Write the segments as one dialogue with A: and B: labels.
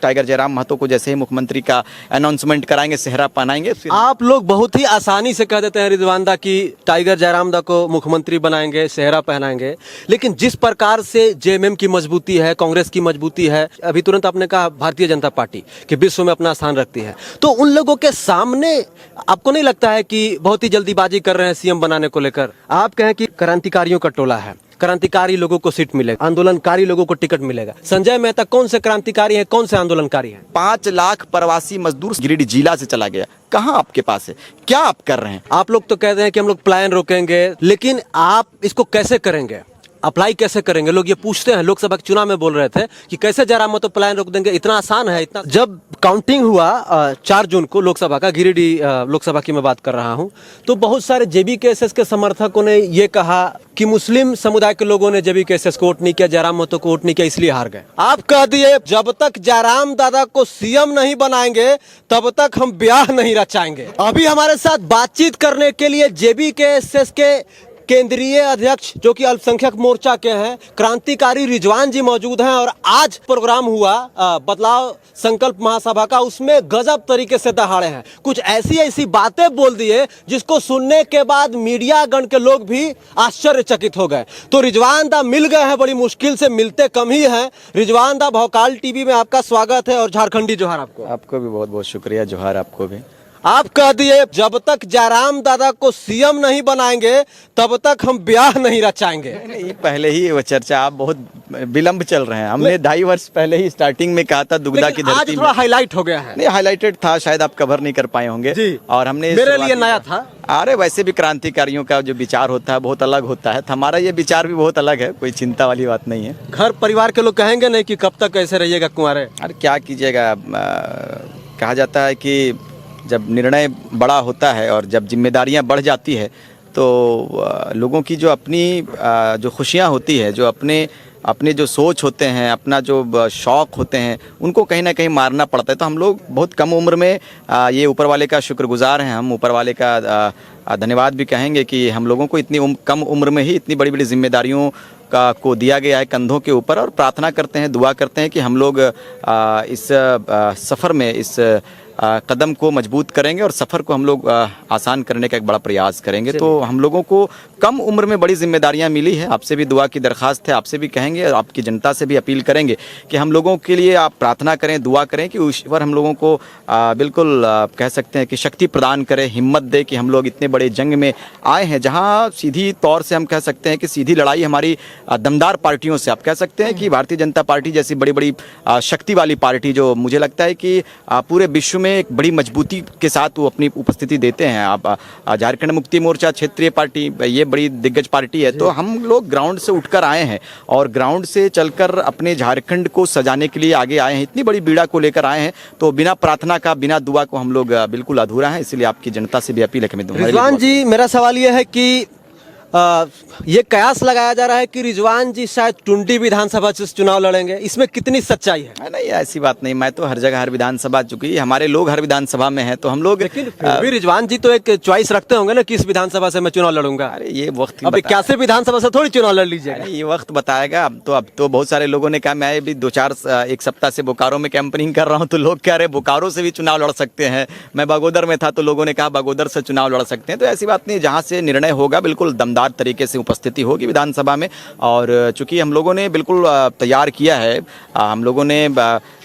A: Tiger Jairam Mahato को जैसे ही मुख्यमंत्री का अनाउंसमेंट कराएंगे, सेहरा पहनाएंगे।
B: आप लोग बहुत ही आसानी से कह देते हैं रिजवान दा कि टाइगर जयराम दा को मुख्यमंत्री बनाएंगे, सेहरा पहनाएंगे, लेकिन जिस प्रकार से जेएमएम की मजबूती है, कांग्रेस की मजबूती है, अभी तुरंत आपने कहा भारतीय जनता पार्टी कि विश्व में अपना स्थान रखती है, तो उन लोगों के सामने आपको नहीं लगता है कि बहुत ही जल्दीबाजी कर रहे हैं सीएम बनाने को लेकर? आप कहें कि क्रांतिकारियों का टोला है, क्रांतिकारी लोगों को सीट मिलेगा, आंदोलनकारी लोगों को टिकट मिलेगा। संजय मेहता कौन से क्रांतिकारी हैं, कौन से आंदोलनकारी हैं?
A: 5 लाख प्रवासी मजदूर गिरिडीह जिला से चला गया, कहाँ आपके पास है? क्या आप कर रहे हैं?
B: आप लोग तो कह रहे हैं कि हम लोग पलायन रोकेंगे, लेकिन आप इसको कैसे करेंगे, अप्लाई कैसे करेंगे? लोग ये पूछते हैं, लोकसभा के चुनाव में बोल रहे थे कि कैसे जयराम महतो पलायन रोक देंगे, इतना आसान है इतना। जब काउंटिंग हुआ 4 जून को लोकसभा का, गिरिडीह लोकसभा की मैं बात कर रहा हूं, तो बहुत सारे जेबीकेएसएस के समर्थकों ने ये कहा कि मुस्लिम समुदाय के लोगों ने जेबीकेएसएस को वोट नहीं किया, जयराम महतो को वोट नहीं किया, इसलिए हार गए। आप कह दिए जब तक जयराम दादा को सीएम नहीं बनाएंगे तब तक हम ब्याह नहीं रचाएंगे। अभी हमारे साथ बातचीत करने के लिए जेबीकेएसएस के केंद्रीय अध्यक्ष जो कि अल्पसंख्यक मोर्चा के हैं, क्रांतिकारी रिजवान जी मौजूद हैं। और आज प्रोग्राम हुआ बदलाव संकल्प महासभा का, उसमें गजब तरीके से दहाड़े हैं, कुछ ऐसी बातें बोल दिए जिसको सुनने के बाद मीडिया गण के लोग भी आश्चर्यचकित हो गए। तो रिजवान दा मिल गए हैं, बड़ी मुश्किल से मिलते कम ही हैं। रिजवान दा, भौकाल टीवी में आपका स्वागत है और झारखंडी जोहार आपको।
A: आपको भी बहुत बहुत शुक्रिया, जोहार आपको भी।
B: आप कह दिए जब तक जयराम दादा को सीएम नहीं बनाएंगे तब तक हम ब्याह नहीं रचाएंगे।
A: नहीं, पहले ही वो चर्चा, आप बहुत विलंब चल रहे हैं। हमने 2.5 वर्ष पहले ही स्टार्टिंग में कहा था दुगदा की धरती
B: आज थोड़ा हाईलाइट हो गया है।
A: नहीं, हाईलाइटेड था, शायद आप कवर नहीं कर पाए होंगे
B: जी।
A: और हमने
B: मेरे लिए नया था।
A: अरे वैसे भी क्रांतिकारियों का जो विचार होता है बहुत अलग होता है, हमारा ये विचार भी बहुत अलग है, कोई चिंता वाली बात नहीं है।
B: घर परिवार के लोग कहेंगे नहीं कि कब तक ऐसे रहिएगा कुंवारे?
A: अरे क्या कीजिएगा, कहा जाता है कि जब निर्णय बड़ा होता है और जब जिम्मेदारियां बढ़ जाती है तो लोगों की जो अपनी जो खुशियां होती है, जो अपने जो सोच होते हैं, अपना जो शौक़ होते हैं, उनको कहीं ना कहीं मारना पड़ता है। तो हम लोग बहुत कम उम्र में ये ऊपर वाले का शुक्रगुजार हैं, हम ऊपर वाले का धन्यवाद भी कहेंगे कि हम लोगों को इतनी कम उम्र में ही इतनी बड़ी बड़ी जिम्मेदारियों को दिया गया है कंधों के ऊपर। और प्रार्थना करते हैं, दुआ करते हैं कि हम लोग इस सफ़र में इस कदम को मजबूत करेंगे और सफ़र को हम लोग आसान करने का एक बड़ा प्रयास करेंगे। तो हम लोगों को कम उम्र में बड़ी जिम्मेदारियां मिली है। आपसे भी दुआ की दरख्वास्त है, आपसे भी कहेंगे और आपकी जनता से भी अपील करेंगे कि हम लोगों के लिए आप प्रार्थना करें, दुआ करें कि ईश्वर हम लोगों को बिल्कुल कह सकते हैं कि शक्ति प्रदान करे, हिम्मत दे कि हम लोग इतने बड़े जंग में आए हैं, जहाँ सीधी तौर से हम कह सकते हैं कि सीधी लड़ाई हमारी दमदार पार्टियों से, आप कह सकते हैं कि भारतीय जनता पार्टी जैसी बड़ी बड़ी शक्ति वाली पार्टी जो मुझे लगता है कि पूरे विश्व में एक बड़ी मजबूती के साथ वो अपनी उपस्थिति देते हैं। आप झारखंड मुक्ति मोर्चा क्षेत्रीय पार्टी, ये बड़ी दिग्गज पार्टी है। तो हम लोग ग्राउंड से उठकर आए हैं और ग्राउंड से चलकर अपने झारखंड को सजाने के लिए आगे आए हैं, इतनी बड़ी बीड़ा को लेकर आए हैं। तो बिना प्रार्थना का, बिना दुआ को हम लोग बिल्कुल अधूरा है। इसलिए आपकी जनता से भी अपील है कि
B: रिजवान जी, मेरा सवाल यह है कि ये कयास लगाया जा रहा है कि रिजवान जी शायद टुंडी विधानसभा से चुनाव लड़ेंगे, इसमें कितनी सच्चाई है?
A: नहीं, ऐसी बात नहीं। मैं तो हर जगह, हर विधानसभा, चूंकि हमारे लोग हर विधानसभा में हैं तो हम लोग,
B: लेकिन फिर भी रिजवान जी तो एक चॉइस रखते होंगे ना कि इस विधानसभा से मैं चुनाव लड़ूंगा।
A: अरे ये वक्त
B: अब 81 विधानसभा से थोड़ी चुनाव लड़ लीजिएगा,
A: ये वक्त बताएगा। अब तो बहुत सारे लोगों ने कहा, मैं भी 1 सप्ताह से बोकारो में कैंपेनिंग कर रहा हूँ, तो लोग कह रहे बोकारो से भी चुनाव लड़ सकते हैं। मैं बागोदर में था तो लोगों ने कहा बागोदर से चुनाव लड़ सकते हैं। तो ऐसी बात नहीं, जहाँ से निर्णय होगा बिल्कुल दमदार तरीके से स्थिति होगी विधानसभा में। और चूंकि हम लोगों ने बिल्कुल तैयार किया है, हम लोगों ने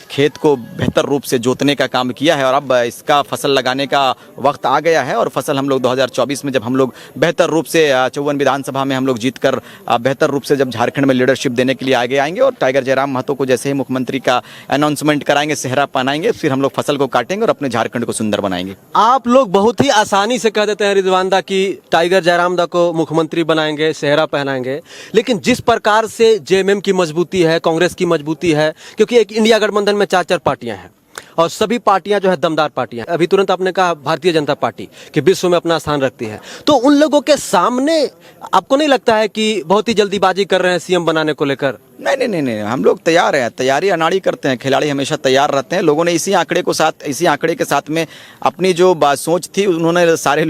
A: खेत को बेहतर रूप से जोतने का काम किया है और अब इसका फसल लगाने का वक्त आ गया है। और फसल हम लोग 2024 में जब हम लोग बेहतर रूप से 54 विधानसभा में हम लोग जीतकर बेहतर रूप से जब झारखंड में लीडरशिप देने के लिए आगे आएंगे और टाइगर जयराम महतो को जैसे ही मुख्यमंत्री का अनाउंसमेंट कराएंगे, सेहरा पहनाएंगे, फिर हम लोग फसल को काटेंगे और अपने झारखंड को सुंदर बनाएंगे।
B: आप लोग बहुत ही आसानी से कह देते हैं रिजवान दा कि टाइगर जयराम दा को मुख्यमंत्री बनाएंगे, सेहरा पहनाएंगे, लेकिन जिस प्रकार से जेएमएम की मजबूती है, कांग्रेस की मजबूती है, क्योंकि एक इंडिया गठबंधन में 4 पार्टियां हैं और सभी पार्टियां जो है दमदार पार्टियां। अभी तुरंत आपने कहा भारतीय जनता पार्टी कि विश्व में अपना स्थान रखती है, तो उन लोगों के सामने आपको नहीं लगता है कि बहुत ही जल्दीबाजी कर रहे हैं सीएम बनाने को लेकर?
A: नहीं नहीं नहीं नहीं, हम लोग तैयार हैं, तैयारी अनाड़ी करते हैं, खिलाड़ी हमेशा तैयार रहते हैं। लोगों ने इसी आंकड़े के साथ में अपनी जो सोच थी उन्होंने सारे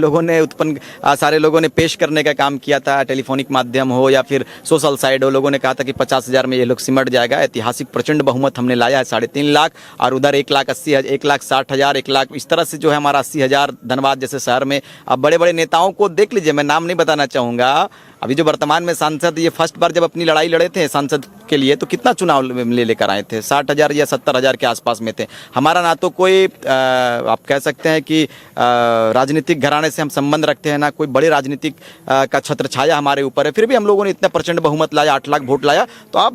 A: लोगों ने पेश करने का काम किया था। टेलीफोनिक माध्यम हो या फिर सोशल साइड हो, लोगों ने कहा था कि 50,000 में ये लोग सिमट जाएगा। ऐतिहासिक प्रचंड बहुमत हमने लाया है, 3.5 लाख, और उधर 1,60,000, 1,60,000, 1 लाख, इस तरह से जो है हमारा 80,000 धनबाद जैसे शहर में। अब बड़े बड़े नेताओं को देख लीजिए, मैं नाम नहीं बताना चाहूँगा, अभी जो वर्तमान में सांसद, ये फर्स्ट बार जब अपनी लड़ाई लड़े थे सांसद के लिए तो कितना चुनाव लेकर आए थे, 60,000 या 70,000 के आसपास में थे। हमारा ना तो कोई आप कह सकते हैं कि राजनीतिक घराने से हम संबंध रखते हैं, ना कोई बड़े राजनीतिक का छत्र छाया हमारे ऊपर है, फिर भी हम लोगों ने इतना प्रचंड बहुमत लाया, 8 लाख वोट लाया। तो आप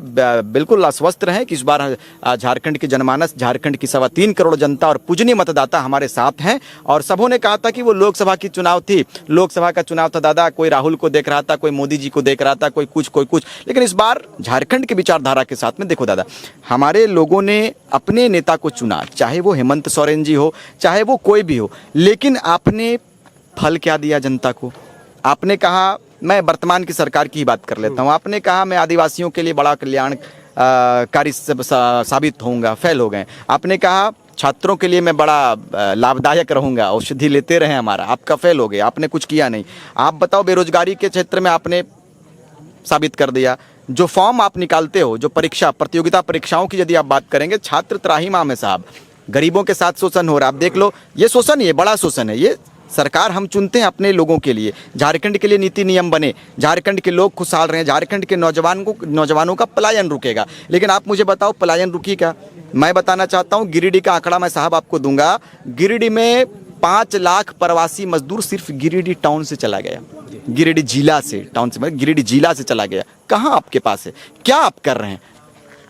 A: बिल्कुल आश्वस्त रहें कि इस बार झारखंड की जनमानस, झारखंड की 3.25 करोड़ जनता और पूजनीय मतदाता हमारे साथ हैं। और सबों ने कहा था कि वो लोकसभा की चुनाव थी, लोकसभा का चुनाव था दादा, कोई राहुल को देख रहा था, कोई मोदी जी को देख रहा था, कोई कुछ, लेकिन इस बार झारखंड की विचारधारा के साथ में देखो दादा, हमारे लोगों ने अपने नेता को चुना, चाहे वो हेमंत सोरेन जी हो, चाहे वो कोई भी हो, लेकिन आपने फल क्या दिया जनता को? आपने कहा, मैं वर्तमान की सरकार की ही बात कर लेता हूँ, आपने कहा मैं आदिवासियों के लिए बड़ा कल्याणकारी साबित होऊंगा, फेल हो गए। आपने कहा छात्रों के लिए मैं बड़ा लाभदायक रहूंगा, औषधि लेते रहे हमारा, आपका फेल हो गया, आपने कुछ किया नहीं। आप बताओ, बेरोजगारी के क्षेत्र में आपने साबित कर दिया। जो फॉर्म आप निकालते हो, जो प्रतियोगिता परीक्षाओं की यदि आप बात करेंगे, छात्र त्राहिमाम है साहब, गरीबों के साथ शोषण हो रहा है। आप देख लो, ये शोषण ही है, बड़ा शोषण है। ये सरकार हम चुनते हैं अपने लोगों के लिए, झारखंड के लिए नीति नियम बने, झारखंड के लोग खुशहाल रहें, झारखंड के नौजवानों का पलायन रुकेगा। लेकिन आप मुझे बताओ, पलायन रुकी क्या? मैं बताना चाहता हूँ, गिरिडीह का आंकड़ा मैं साहब आपको दूंगा। गिरिडीह में 5 लाख प्रवासी मजदूर सिर्फ गिरिडीह टाउन से चला गया, गिरिडीह जिला से, टाउन से मतलब गिरिडीह जिला से चला गया। कहाँ आपके पास है? क्या आप कर रहे हैं?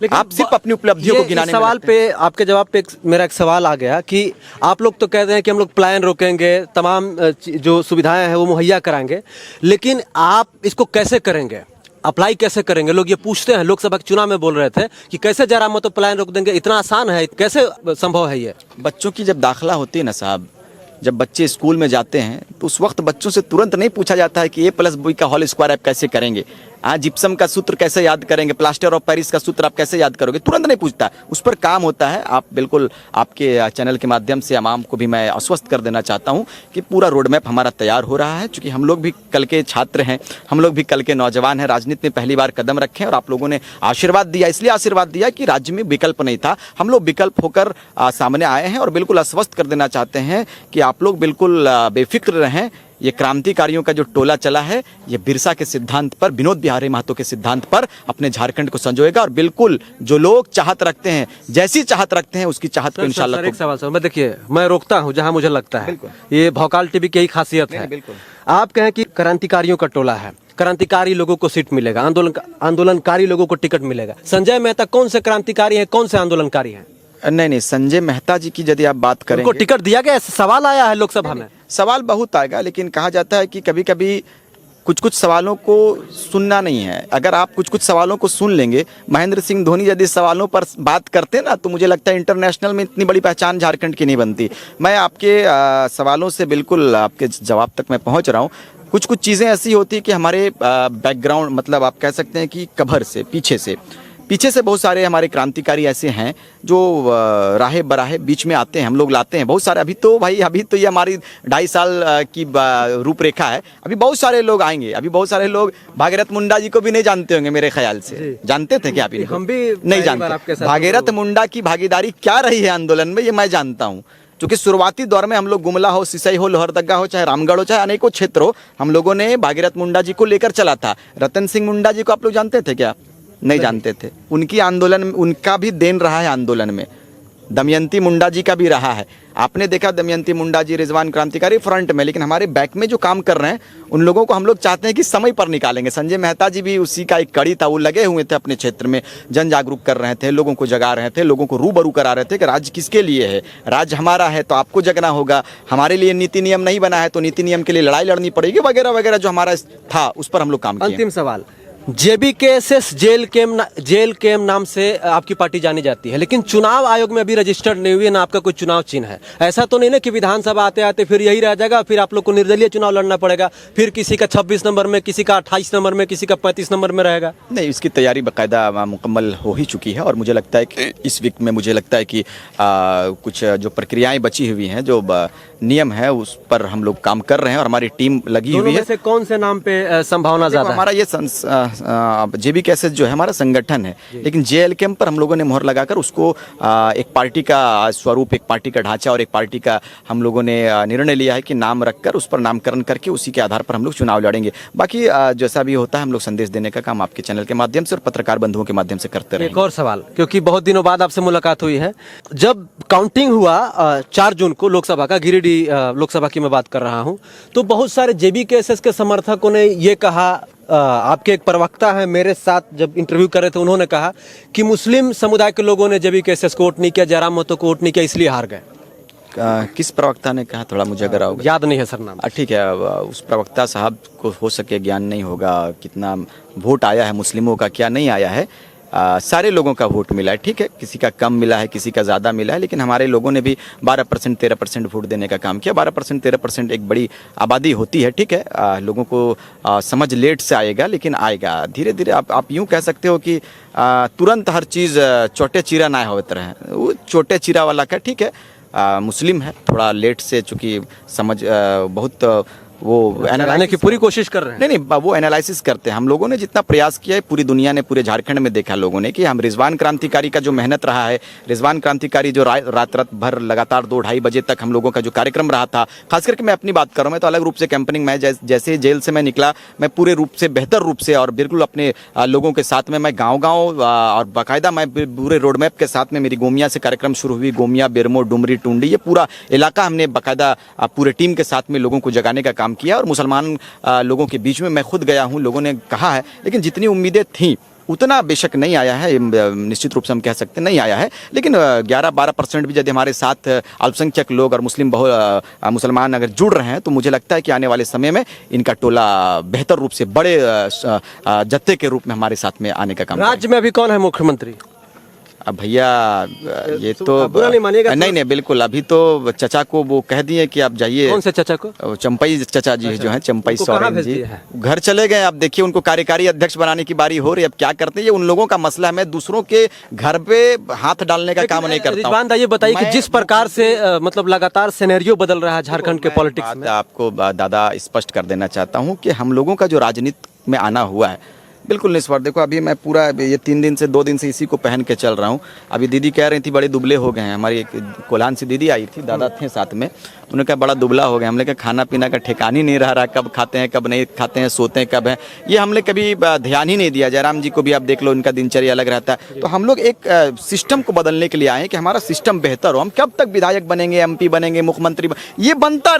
B: लेकिन
A: आप सिर्फ अपनी उपलब्धियों को गिनाने में
B: सवाल पे आपके जवाब पे मेरा एक सवाल आ गया कि आप लोग तो कहते हैं कि हम लोग पलायन रोकेंगे, तमाम जो सुविधाएं हैं वो मुहैया कराएंगे, लेकिन आप इसको कैसे करेंगे, अप्लाई कैसे करेंगे? लोग ये पूछते हैं, लोकसभा के चुनाव में बोल रहे थे कि कैसे जरा मत तो पलायन रोक देंगे, इतना आसान है, कैसे संभव है ये?
A: बच्चों की जब दाखिला होती है ना साहब, जब बच्चे स्कूल में जाते हैं तो उस वक्त बच्चों से तुरंत नहीं पूछा जाता है कि A+B का होल स्क्वायर आप कैसे करेंगे, जिप्सम का सूत्र कैसे याद करेंगे, प्लास्टर ऑफ पेरिस का सूत्र आप कैसे याद करोगे, तुरंत नहीं पूछता, उस पर काम होता है। आप बिल्कुल, आपके चैनल के माध्यम से आवाम को भी मैं आश्वस्त कर देना चाहता हूं कि पूरा रोड मैप हमारा तैयार हो रहा है। चूँकि हम लोग भी कल के छात्र हैं, हम लोग भी कल के नौजवान हैं, राजनीति में पहली बार कदम रखे और आप लोगों ने आशीर्वाद दिया, इसलिए आशीर्वाद दिया कि राज्य में विकल्प नहीं था, हम लोग विकल्प होकर सामने आए हैं। और बिल्कुल आश्वस्त कर देना चाहते हैं कि आप लोग बिल्कुल बेफिक्र रहें। ये क्रांतिकारियों का जो टोला चला है, ये बिरसा के सिद्धांत पर, विनोद बिहारी महतो के सिद्धांत पर अपने झारखंड को संजोएगा। और बिल्कुल जो लोग चाहत रखते हैं, जैसी चाहत रखते हैं, उसकी चाहत को इंशाल्लाह।
B: एक सवाल सर, मैं देखिए, मैं रोकता हूं जहां मुझे लगता है, ये भौकाल टीवी की यही खासियत है।
A: बिल्कुल।
B: आप कहें कि क्रांतिकारियों का टोला है, क्रांतिकारी लोगों को सीट मिलेगा, आंदोलनकारी लोगों को टिकट मिलेगा। संजय मेहता कौन से क्रांतिकारी हैं, कौन से आंदोलनकारी हैं?
A: नहीं, संजय मेहता जी की यदि आप बात करें,
B: उनको टिकट दिया गया, सवाल आया है लोकसभा में।
A: सवाल बहुत आएगा, लेकिन कहा जाता है कि कभी कभी कुछ सवालों को सुनना नहीं है। अगर आप कुछ सवालों को सुन लेंगे, महेंद्र सिंह धोनी यदि सवालों पर बात करते ना, तो मुझे लगता है इंटरनेशनल में इतनी बड़ी पहचान झारखंड की नहीं बनती। मैं आपके सवालों से बिल्कुल आपके जवाब तक मैं पहुंच रहा हूं। कुछ चीज़ें ऐसी होती है कि हमारे बैकग्राउंड, मतलब आप कह सकते हैं कि कबर से, पीछे से बहुत सारे हमारे क्रांतिकारी ऐसे हैं जो राहे बराहे बीच में आते हैं, हम लोग लाते हैं बहुत सारे। अभी तो ये हमारी 2.5 साल की रूपरेखा है, अभी बहुत सारे लोग आएंगे। अभी बहुत सारे लोग भागीरथ मुंडा जी को भी नहीं जानते होंगे मेरे ख्याल से। जानते थे क्या? अभी
B: हम भी
A: नहीं जानते। भागीरथ मुंडा की भागीदारी क्या रही है आंदोलन में, ये मैं जानता हूँ। क्योंकि शुरुआती दौर में हम लोग गुमला हो, सिसई हो, लोहरदगा हो, चाहे रामगढ़ हो, चाहे अनेकों क्षेत्र हो, हम लोगों ने भागीरथ मुंडा जी को लेकर चला था। रतन सिंह मुंडा जी को आप लोग जानते थे क्या? नहीं जानते थे। उनकी आंदोलन में, उनका भी देन रहा है आंदोलन में, दमयंती मुंडा जी का भी रहा है। आपने देखा दमयंती मुंडा जी, रिजवान क्रांतिकारी फ्रंट में, लेकिन हमारे बैक में जो काम कर रहे हैं उन लोगों को हम लोग चाहते हैं कि समय पर निकालेंगे। संजय मेहता जी भी उसी का एक कड़ी था, वो लगे हुए थे अपने क्षेत्र में, जन जागरूक कर रहे थे, लोगों को जगा रहे थे, लोगों को रूबरू करा रहे थे कि राज्य किसके लिए है, राज्य हमारा है तो आपको जगना होगा, हमारे लिए नीति नियम नहीं बना है तो नीति नियम के लिए लड़ाई लड़नी पड़ेगी, वगैरह वगैरह जो हमारा था उस पर हम लोग काम किए।
B: अंतिम सवाल, JBKSS जेल कैम नाम से आपकी पार्टी जानी जाती है, लेकिन चुनाव आयोग में अभी रजिस्टर्ड नहीं हुई है, ना आपका कोई चुनाव चिन्ह है। ऐसा तो नहीं ना कि विधानसभा आते आते फिर यही रह जाएगा, फिर आप लोग को निर्दलीय चुनाव लड़ना पड़ेगा, फिर किसी का 26 नंबर में, किसी का 28 नंबर में, किसी का 35 नंबर में रहेगा?
A: नहीं, इसकी तैयारी बाकायदा मुकम्मल हो ही चुकी है और मुझे लगता है कि इस वीक में मुझे लगता है कि कुछ जो प्रक्रियाएं बची हुई हैं, जो नियम है, उस पर हम लोग काम कर रहे हैं और हमारी टीम लगी हुई है।
B: से कौन से नाम पे संभावना ज्यादा है?
A: हमारा ये JBKSS जो है हमारा संगठन है, लेकिन JLKM पर हम लोगों ने मोहर लगाकर उसको एक पार्टी का स्वरूप, एक पार्टी का ढांचा और एक पार्टी का हम लोगों ने निर्णय लिया है कि नाम रखकर उस पर नामकरण करके उसी के आधार पर हम लोग चुनाव लड़ेंगे। बाकी जैसा भी होता है हम लोग संदेश देने का काम आपके चैनल के माध्यम से और पत्रकार बंधुओं के माध्यम से करते रहेंगे।
B: एक और सवाल, क्योंकि बहुत दिनों बाद आपसे मुलाकात हुई है, जब काउंटिंग हुआ 4 जून को लोकसभा का, गिरिडीह लोकसभा की मैं बात कर रहा हूं, तो बहुत सारे JBKSS के समर्थकों ने ये कहा, आपके एक प्रवक्ता हैं मेरे साथ जब इंटरव्यू कर रहे थे, उन्होंने कहा कि मुस्लिम समुदाय के लोगों ने JBKSS को वोट नहीं किया, जयराम महतो को वोट नहीं किया, इसलिए हार गए।
A: किस प्रवक्ता ने कहा, थोड़ा मुझे अगर आओगे?
B: याद नहीं है सर नाम।
A: ठीक है, उस प्रवक्ता साहब को हो सके ज्ञान नहीं होगा कितना वोट आया है मुस्लिमों का, क्या नहीं आया है। सारे लोगों का वोट मिला है, ठीक है, किसी का कम मिला है, किसी का ज़्यादा मिला है, लेकिन हमारे लोगों ने भी 12% 13% वोट देने का काम किया। 12% 13% एक बड़ी आबादी होती है, ठीक है, लोगों को समझ लेट से आएगा, लेकिन आएगा धीरे धीरे। आप यूँ कह सकते हो कि तुरंत हर चीज़ छोटे चीरा ना होते रहे, वो छोटे चीरा वाला का, ठीक है, मुस्लिम है, थोड़ा लेट से, चूँकि समझ बहुत वो
B: एनालाइसिस की पूरी कोशिश कर रहे हैं।
A: नहीं, वो एनालिसिस करते हैं। हम लोगों ने जितना प्रयास किया है, पूरी दुनिया ने, पूरे झारखंड में देखा लोगों ने कि हम रिजवान क्रांतिकारी का जो मेहनत रहा है, रिजवान क्रांतिकारी जो रात भर लगातार 2-2:30 बजे तक हम लोगों का जो कार्यक्रम रहा था, खास करके मैं अपनी बात कर रहा हूँ, मैं तो अलग रूप से कैंपेनिंग में जैसे जेल से मैं निकला, मैं पूरे रूप से, बेहतर रूप से और बिल्कुल अपने लोगों के साथ में मैं गाँव और बाकायदा मैं पूरे रोड मैप के साथ में, मेरी गोमिया से कार्यक्रम शुरू हुई, गोमिया, बेरमो, डुमरी, टुंडी, ये पूरा इलाका हमने बाकायदा पूरे टीम के साथ में लोगों को जगाने का काम किया और मुसलमान लोगों के बीच में मैं खुद गया हूं, लोगों ने कहा है, लेकिन जितनी उम्मीदें थीं उतना बेशक नहीं आया है, निश्चित रूप से हम कह सकते नहीं आया है, लेकिन 11-12% भी यदि हमारे साथ अल्पसंख्यक लोग और मुसलमान अगर जुड़ रहे हैं, तो मुझे लगता है कि आने वाले समय में इनका टोला बेहतर रूप से बड़े जत्थे के रूप में हमारे साथ में आने का काम।
B: राज्य में अभी कौन है मुख्यमंत्री?
A: अब भैया ये तो
B: बुरा नहीं मानिएगा।
A: नहीं, बिल्कुल, अभी तो चचा को वो कह दिए कि आप जाइए।
B: कौन से चचा को?
A: चंपई चचा जी जो हैं, चंपई सोरेन जी, घर चले गए। अब देखिए उनको कार्यकारी अध्यक्ष बनाने की बारी हो रही है, अब क्या करते हैं ये उन लोगों का मसला है। मैं दूसरों के घर पे हाथ डालने का काम नहीं करता।
B: रिजवान दा, ये बताइए कि जिस प्रकार से मतलब लगातार सिनेरियो बदल रहा है झारखंड के पॉलिटिक्स में,
A: आपको दादा स्पष्ट कर देना चाहता हूँ कि हम लोगों का जो राजनीति में आना हुआ है बिल्कुल निस्वार्थ। देखो अभी मैं पूरा ये 2 दिन से इसी को पहन के चल रहा हूँ। अभी दीदी कह रही थी बड़े दुबले हो गए हैं, हमारी एक कोल्हान से दीदी आई थी, दादा थे साथ में, उन्होंने कहा बड़ा दुबला हो गया। हमने कहा खाना पीना का ठिकाना ही नहीं रहा, कब खाते हैं कब नहीं खाते हैं, सोते हैं कब हैं, ये हमने कभी ध्यान ही नहीं दिया। जयराम जी को भी आप देख लो, उनका दिनचर्या अलग रहता है। तो हम लोग एक सिस्टम को बदलने के लिए आए हैं कि हमारा सिस्टम बेहतर हो। हम कब तक विधायक बनेंगे, MP बनेंगे, मुख्यमंत्री ये बनता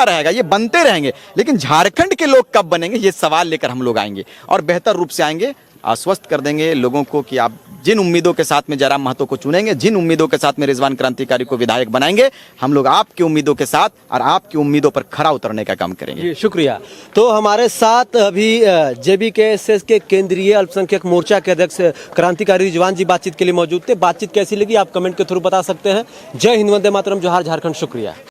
A: रहेगा, ये बनते रहेंगे, लेकिन झारखंड के लोग कब बनेंगे ये सवाल लेकर हम लोग आएंगे और बेहतर रूप से आएंगे। आश्वस्त कर देंगे लोगों को कि आप जिन उम्मीदों के साथ में जयराम महतो को चुनेंगे, जिन उम्मीदों के साथ में रिजवान क्रांतिकारी को विधायक बनाएंगे, हम लोग आपकी उम्मीदों के साथ और आपकी उम्मीदों पर खरा उतरने का काम करेंगे।
B: शुक्रिया। तो हमारे साथ अभी JBKSS के केंद्रीय अल्पसंख्यक मोर्चा के अध्यक्ष क्रांतिकारी रिजवान जी बातचीत के लिए मौजूद थे। बातचीत कैसी लगी आप कमेंट के थ्रू बता सकते हैं। जय हिंद, वंदे मातरम, जोहार झारखंड, शुक्रिया।